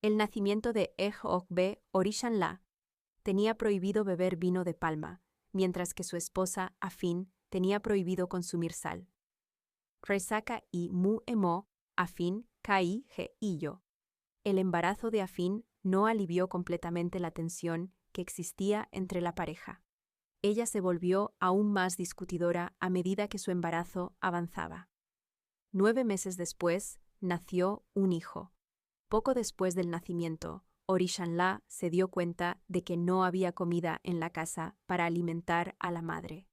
El nacimiento de Ejogbe Orishanla tenía prohibido beber vino de palma, mientras que su esposa, Afín, tenía prohibido consumir sal. Resaka y Mu-Emo, Afín, Kai, Ge y yo. El embarazo de Afín no alivió completamente la tensión que existía entre la pareja. Ella se volvió aún más discutidora a medida que su embarazo avanzaba. 9 meses después, nació un hijo. Poco después del nacimiento, Orishanla se dio cuenta de que no había comida en la casa para alimentar a la madre.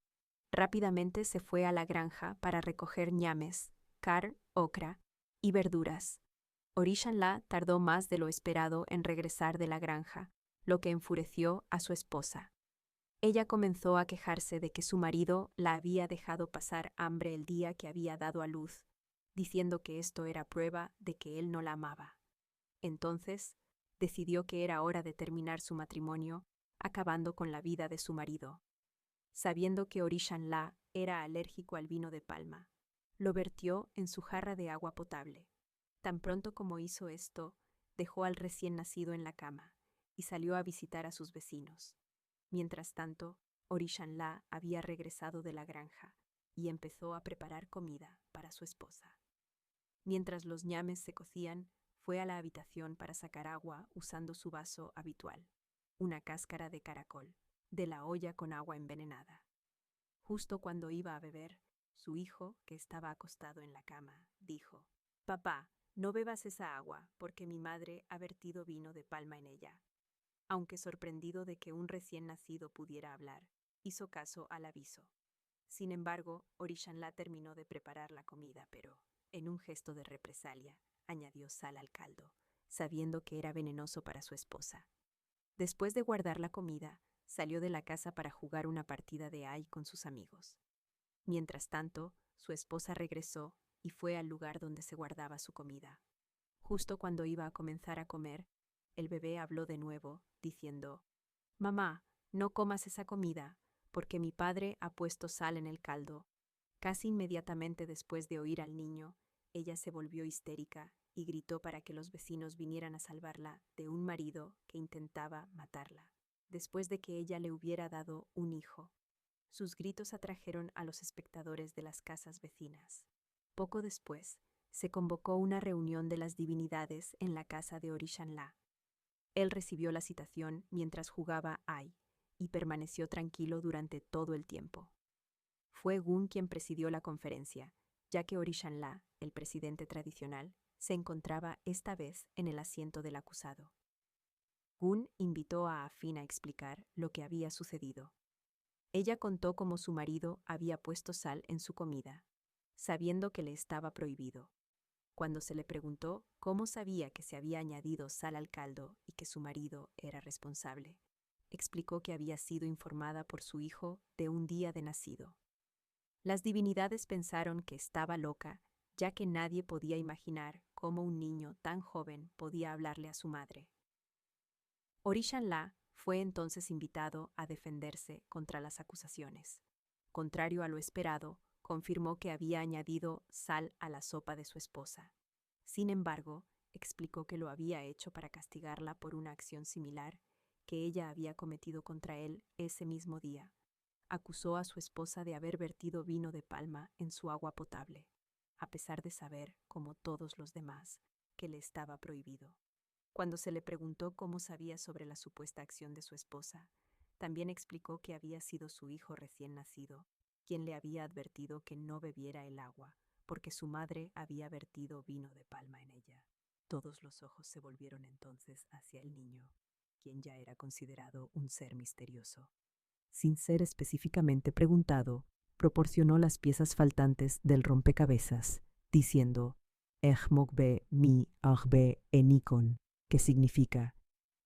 Rápidamente se fue a la granja para recoger ñames, car, okra y verduras. Orishanla tardó más de lo esperado en regresar de la granja, lo que enfureció a su esposa. Ella comenzó a quejarse de que su marido la había dejado pasar hambre el día que había dado a luz, diciendo que esto era prueba de que él no la amaba. Entonces, decidió que era hora de terminar su matrimonio, acabando con la vida de su marido. Sabiendo que Orishanla era alérgico al vino de palma, lo vertió en su jarra de agua potable. Tan pronto como hizo esto, dejó al recién nacido en la cama y salió a visitar a sus vecinos. Mientras tanto, Orishanla había regresado de la granja y empezó a preparar comida para su esposa. Mientras los ñames se cocían, fue a la habitación para sacar agua usando su vaso habitual, una cáscara de caracol, de la olla con agua envenenada. Justo cuando iba a beber, su hijo, que estaba acostado en la cama, dijo: «Papá, no bebas esa agua, porque mi madre ha vertido vino de palma en ella». Aunque sorprendido de que un recién nacido pudiera hablar, hizo caso al aviso. Sin embargo, Orishanla terminó de preparar la comida, pero, en un gesto de represalia, añadió sal al caldo, sabiendo que era venenoso para su esposa. Después de guardar la comida, salió de la casa para jugar una partida de Ai con sus amigos. Mientras tanto, su esposa regresó y fue al lugar donde se guardaba su comida. Justo cuando iba a comenzar a comer, el bebé habló de nuevo, diciendo: «Mamá, no comas esa comida, porque mi padre ha puesto sal en el caldo». Casi inmediatamente después de oír al niño, ella se volvió histérica y gritó para que los vecinos vinieran a salvarla de un marido que intentaba matarla, después de que ella le hubiera dado un hijo. Sus gritos atrajeron a los espectadores de las casas vecinas. Poco después, se convocó una reunión de las divinidades en la casa de Orishanla. Él recibió la citación mientras jugaba Ai y permaneció tranquilo durante todo el tiempo. Fue Gun quien presidió la conferencia, ya que Orishanla, el presidente tradicional, se encontraba esta vez en el asiento del acusado. Gun invitó a Afín a explicar lo que había sucedido. Ella contó cómo su marido había puesto sal en su comida, sabiendo que le estaba prohibido. Cuando se le preguntó cómo sabía que se había añadido sal al caldo y que su marido era responsable, explicó que había sido informada por su hijo de un día de nacido. Las divinidades pensaron que estaba loca, ya que nadie podía imaginar cómo un niño tan joven podía hablarle a su madre. Orishanla fue entonces invitado a defenderse contra las acusaciones. Contrario a lo esperado, confirmó que había añadido sal a la sopa de su esposa. Sin embargo, explicó que lo había hecho para castigarla por una acción similar que ella había cometido contra él ese mismo día. Acusó a su esposa de haber vertido vino de palma en su agua potable, a pesar de saber, como todos los demás, que le estaba prohibido. Cuando se le preguntó cómo sabía sobre la supuesta acción de su esposa, también explicó que había sido su hijo recién nacido quien le había advertido que no bebiera el agua, porque su madre había vertido vino de palma en ella. Todos los ojos se volvieron entonces hacia el niño, quien ya era considerado un ser misterioso. Sin ser específicamente preguntado, proporcionó las piezas faltantes del rompecabezas, diciendo: «Ejmogbe mi agbe enikon», que significa: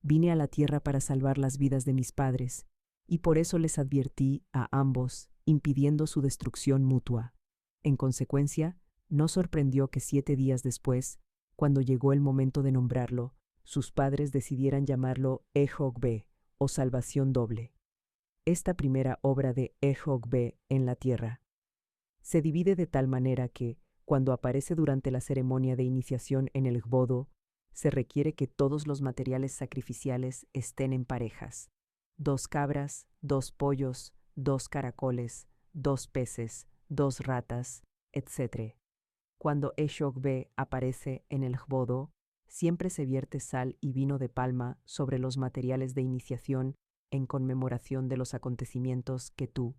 «Vine a la tierra para salvar las vidas de mis padres, y por eso les advertí a ambos, impidiendo su destrucción mutua». En consecuencia, no sorprendió que 7 días después, cuando llegó el momento de nombrarlo, sus padres decidieran llamarlo Ejogbe, o salvación doble. Esta primera obra de Ejogbe en la tierra se divide de tal manera que, cuando aparece durante la ceremonia de iniciación en el Gbodo, se requiere que todos los materiales sacrificiales estén en parejas: 2 cabras, 2 pollos, 2 caracoles, 2 peces, 2 ratas, etc. Cuando Eshogbe aparece en el Jbodo, siempre se vierte sal y vino de palma sobre los materiales de iniciación en conmemoración de los acontecimientos que tú,